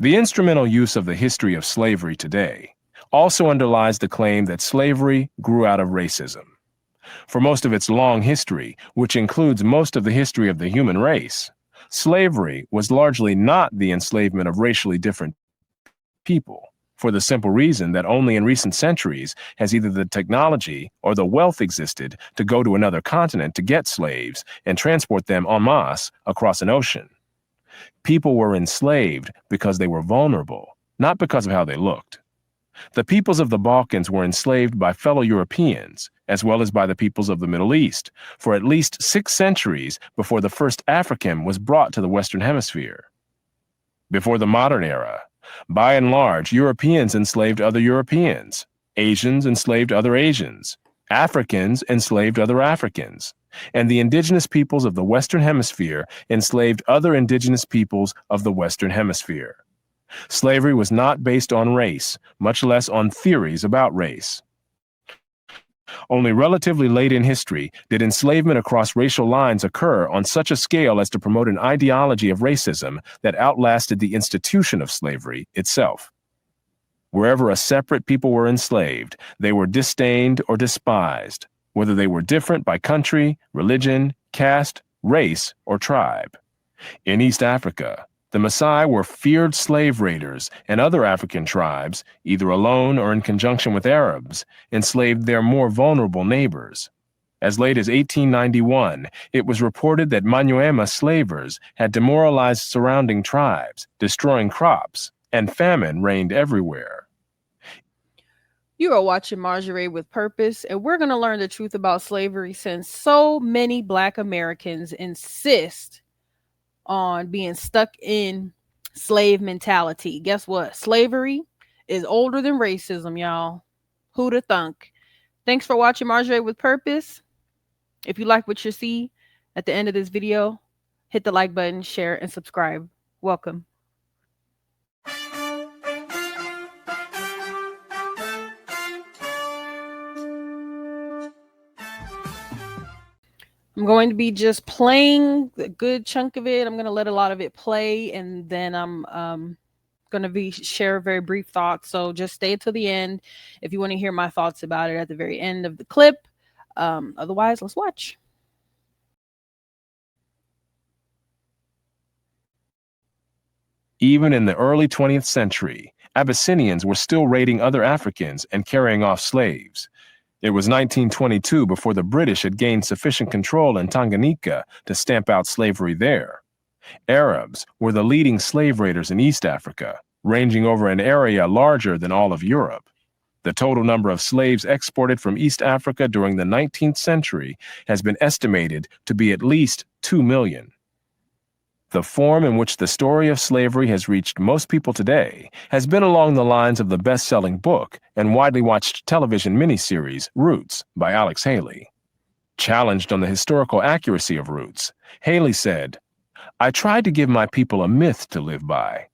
The instrumental use of the history of slavery today also underlies the claim that slavery grew out of racism. For most of its long history, which includes most of the history of the human race, slavery was largely not the enslavement of racially different people, for the simple reason that only in recent centuries has either the technology or the wealth existed to go to another continent to get slaves and transport them en masse across an ocean. People were enslaved because they were vulnerable, not because of how they looked. The peoples of the Balkans were enslaved by fellow Europeans, as well as by the peoples of the Middle East, for at least 6 centuries before the first African was brought to the Western Hemisphere. Before the modern era, by and large, Europeans enslaved other Europeans, Asians enslaved other Asians, Africans enslaved other Africans, and the indigenous peoples of the Western Hemisphere enslaved other indigenous peoples of the Western Hemisphere. Slavery was not based on race, much less on theories about race. Only relatively late in history did enslavement across racial lines occur on such a scale as to promote an ideology of racism that outlasted the institution of slavery itself. Wherever a separate people were enslaved, they were disdained or despised, whether they were different by country, religion, caste, race, or tribe. In East Africa, the Maasai were feared slave raiders, and other African tribes, either alone or in conjunction with Arabs, enslaved their more vulnerable neighbors. As late as 1891, it was reported that Manyuema slavers had demoralized surrounding tribes, destroying crops, and famine reigned everywhere. You are watching Marjorie with Purpose, and we're going to learn the truth about slavery since so many Black Americans insist on being stuck in slave mentality. Guess what? Slavery is older than racism, y'all. Who'da thunk? Thanks for watching Marjorie with Purpose. If you like what you see at the end of this video, hit the like button, share, and subscribe. Welcome. I'm going to be just playing a good chunk of it. I'm going to let a lot of it play, and then I'm going to be share very brief thoughts. So just stay till the end if you want to hear my thoughts about it at the very end of the clip. Otherwise, let's watch. Even in the early 20th century, Abyssinians were still raiding other Africans and carrying off slaves. It was 1922 before the British had gained sufficient control in Tanganyika to stamp out slavery there. Arabs were the leading slave raiders in East Africa, ranging over an area larger than all of Europe. The total number of slaves exported from East Africa during the 19th century has been estimated to be at least 2 million. The form in which the story of slavery has reached most people today has been along the lines of the best-selling book and widely watched television miniseries Roots by Alex Haley. Challenged on the historical accuracy of Roots, Haley said, "I tried to give my people a myth to live by.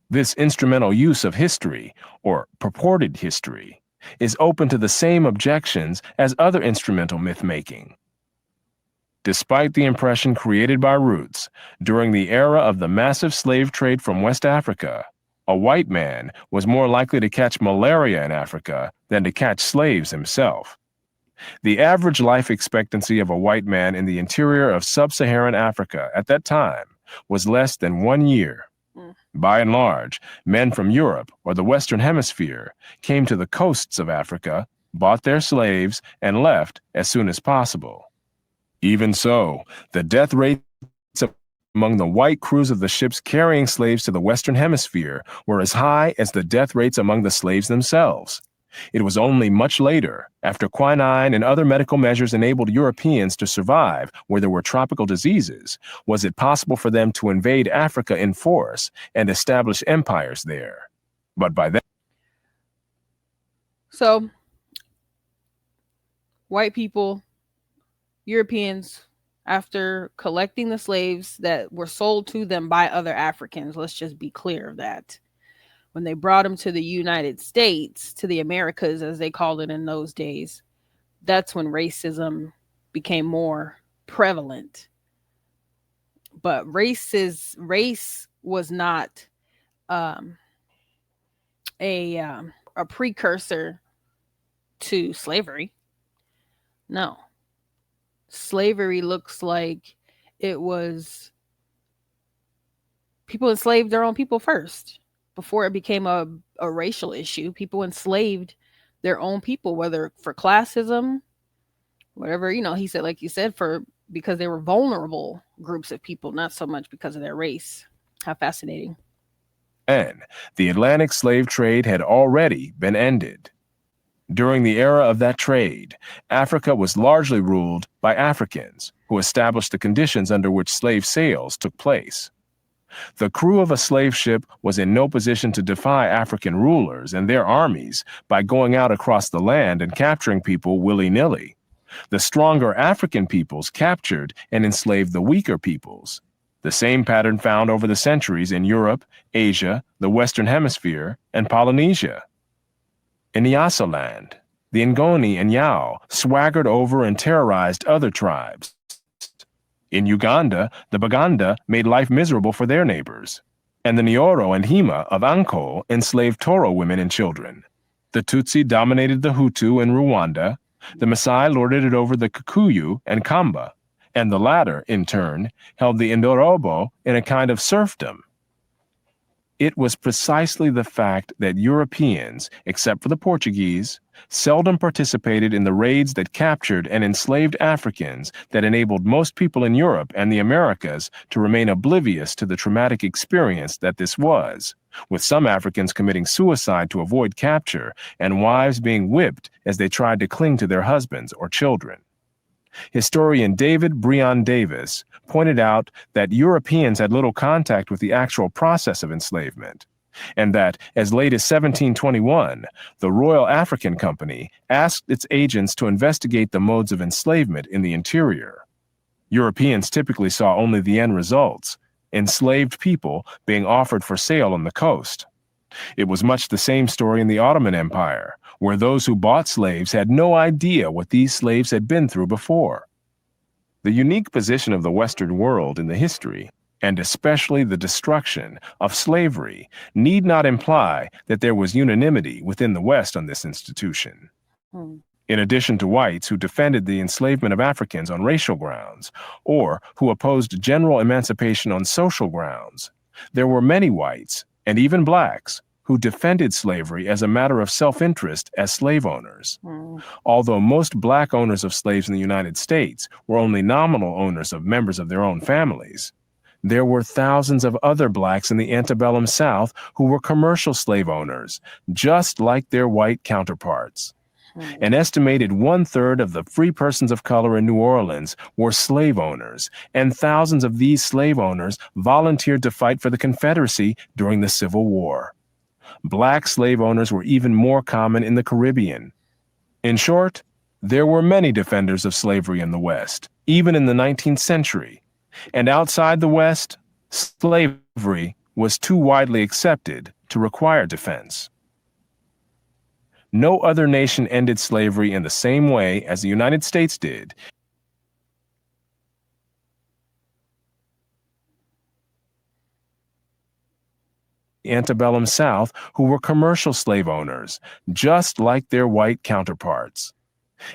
This instrumental use of history, or purported history, is open to the same objections as other instrumental myth-making. Despite the impression created by Roots, during the era of the massive slave trade from West Africa, a white man was more likely to catch malaria in Africa than to catch slaves himself. The average life expectancy of a white man in the interior of sub-Saharan Africa at that time was less than 1 year. By and large, men from Europe or the Western Hemisphere came to the coasts of Africa, bought their slaves, and left as soon as possible. Even so, the death rates among the white crews of the ships carrying slaves to the Western Hemisphere were as high as the death rates among the slaves themselves. It was only much later, after quinine and other medical measures enabled Europeans to survive where there were tropical diseases, was it possible for them to invade Africa in force and establish empires there. But by then... So, white people, Europeans, after collecting the slaves that were sold to them by other Africans, let's just be clear of that. When they brought them to the United States, to the Americas, as they called it in those days, that's when racism became more prevalent. But race was not um, a precursor to slavery. No, slavery looks like it was people enslaved their own people first before it became a racial issue. People enslaved their own people, whether for classism, whatever, he said, like you said, for because they were vulnerable groups of people, not so much because of their race. How fascinating. And the Atlantic slave trade had already been ended. During the era of that trade, Africa was largely ruled by Africans, who established the conditions under which slave sales took place. The crew of a slave ship was in no position to defy African rulers and their armies by going out across the land and capturing people willy-nilly. The stronger African peoples captured and enslaved the weaker peoples. The same pattern found over the centuries in Europe, Asia, the Western Hemisphere, and Polynesia. In Nyasaland, the Ngoni and Yao swaggered over and terrorized other tribes. In Uganda, the Baganda made life miserable for their neighbors. And the Nyoro and Hima of Anko enslaved Toro women and children. The Tutsi dominated the Hutu in Rwanda. The Maasai lorded it over the Kikuyu and Kamba. And the latter, in turn, held the Indorobo in a kind of serfdom. It was precisely the fact that Europeans, except for the Portuguese, seldom participated in the raids that captured and enslaved Africans that enabled most people in Europe and the Americas to remain oblivious to the traumatic experience that this was, with some Africans committing suicide to avoid capture and wives being whipped as they tried to cling to their husbands or children. Historian David Breon Davis pointed out that Europeans had little contact with the actual process of enslavement, and that as late as 1721, the Royal African Company asked its agents to investigate the modes of enslavement in the interior. Europeans typically saw only the end results, enslaved people being offered for sale on the coast. It was much the same story in the Ottoman Empire, where those who bought slaves had no idea what these slaves had been through before. The unique position of the Western world in the history, and especially the destruction of slavery, need not imply that there was unanimity within the West on this institution. In addition to whites who defended the enslavement of Africans on racial grounds, or who opposed general emancipation on social grounds, there were many whites, and even blacks, who defended slavery as a matter of self-interest as slave owners. Although most black owners of slaves in the United States were only nominal owners of members of their own families, there were thousands of other blacks in the antebellum South who were commercial slave owners, just like their white counterparts. An estimated 1/3 of the free persons of color in New Orleans were slave owners, and thousands of these slave owners volunteered to fight for the Confederacy during the Civil War. Black slave owners were even more common in the Caribbean. In short, there were many defenders of slavery in the West, even in the 19th century. And outside the West, slavery was too widely accepted to require defense. No other nation ended slavery in the same way as the United States did. The antebellum South, who were commercial slave owners, just like their white counterparts.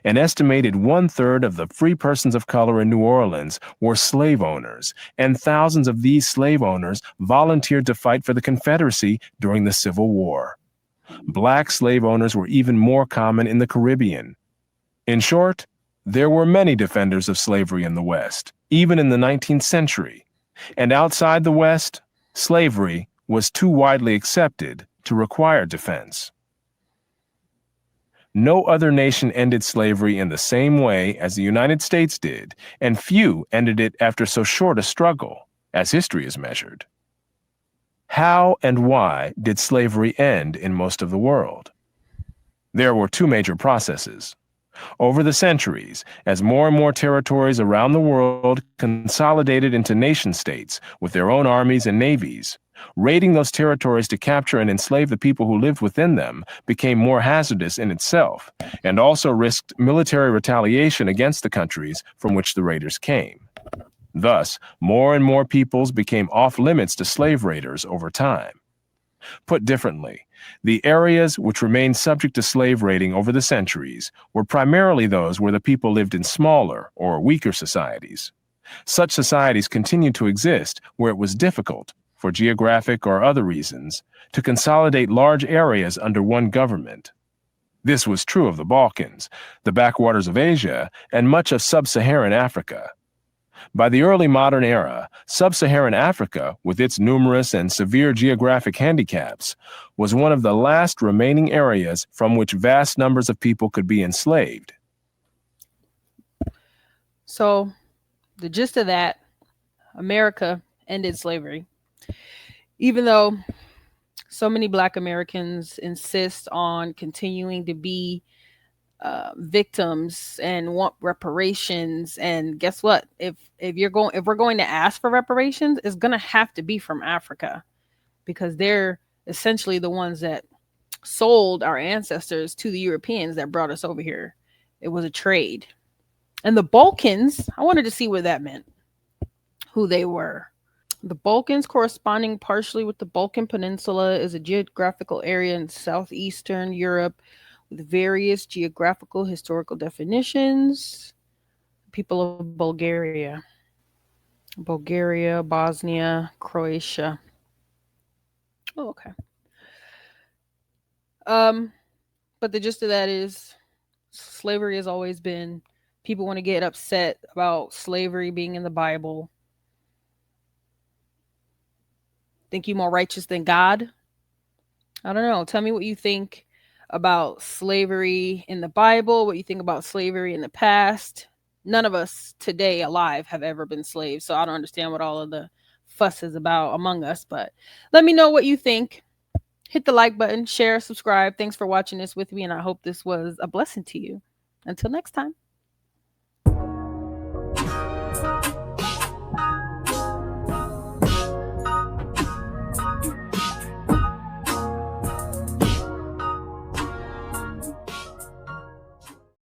An estimated 1/3 of the free persons of color in New Orleans were slave owners, and thousands of these slave owners volunteered to fight for the Confederacy during the Civil War. Black slave owners were even more common in the Caribbean. In short, there were many defenders of slavery in the West, even in the 19th century. And outside the West, slavery was too widely accepted to require defense. No other nation ended slavery in the same way as the United States did, and few ended it after so short a struggle, as history is measured. How and why did slavery end in most of the world? There were two major processes. Over the centuries, as more and more territories around the world consolidated into nation-states with their own armies and navies, raiding those territories to capture and enslave the people who lived within them became more hazardous in itself, and also risked military retaliation against the countries from which the raiders came. Thus, more and more peoples became off-limits to slave raiders over time. Put differently, the areas which remained subject to slave raiding over the centuries were primarily those where the people lived in smaller or weaker societies. Such societies continued to exist where it was difficult, for geographic or other reasons, to consolidate large areas under one government. This was true of the Balkans, the backwaters of Asia, and much of sub-Saharan Africa. By the early modern era, sub-Saharan Africa, with its numerous and severe geographic handicaps, was one of the last remaining areas from which vast numbers of people could be enslaved. So, the gist of that, America ended slavery. Even though so many Black Americans insist on continuing to be victims and want reparations, and guess what? If we're going to ask for reparations, it's gonna have to be from Africa, because they're essentially the ones that sold our ancestors to the Europeans that brought us over here. It was a trade. And the Balkans, I wanted to see what that meant, who they were. The Balkans, corresponding partially with the Balkan Peninsula, is a geographical area in southeastern Europe with various geographical historical definitions. People of Bulgaria, Bosnia, Croatia. Oh, okay. But the gist of that is slavery has always been, people want to get upset about slavery being in the Bible. Think you more righteous than God? I don't know. Tell me what you think about slavery in the Bible, what you think about slavery in the past. None of us today alive have ever been slaves, so I don't understand what all of the fuss is about among us. But let me know what you think. Hit the like button, share, subscribe. Thanks for watching this with me, and I hope this was a blessing to you. Until next time.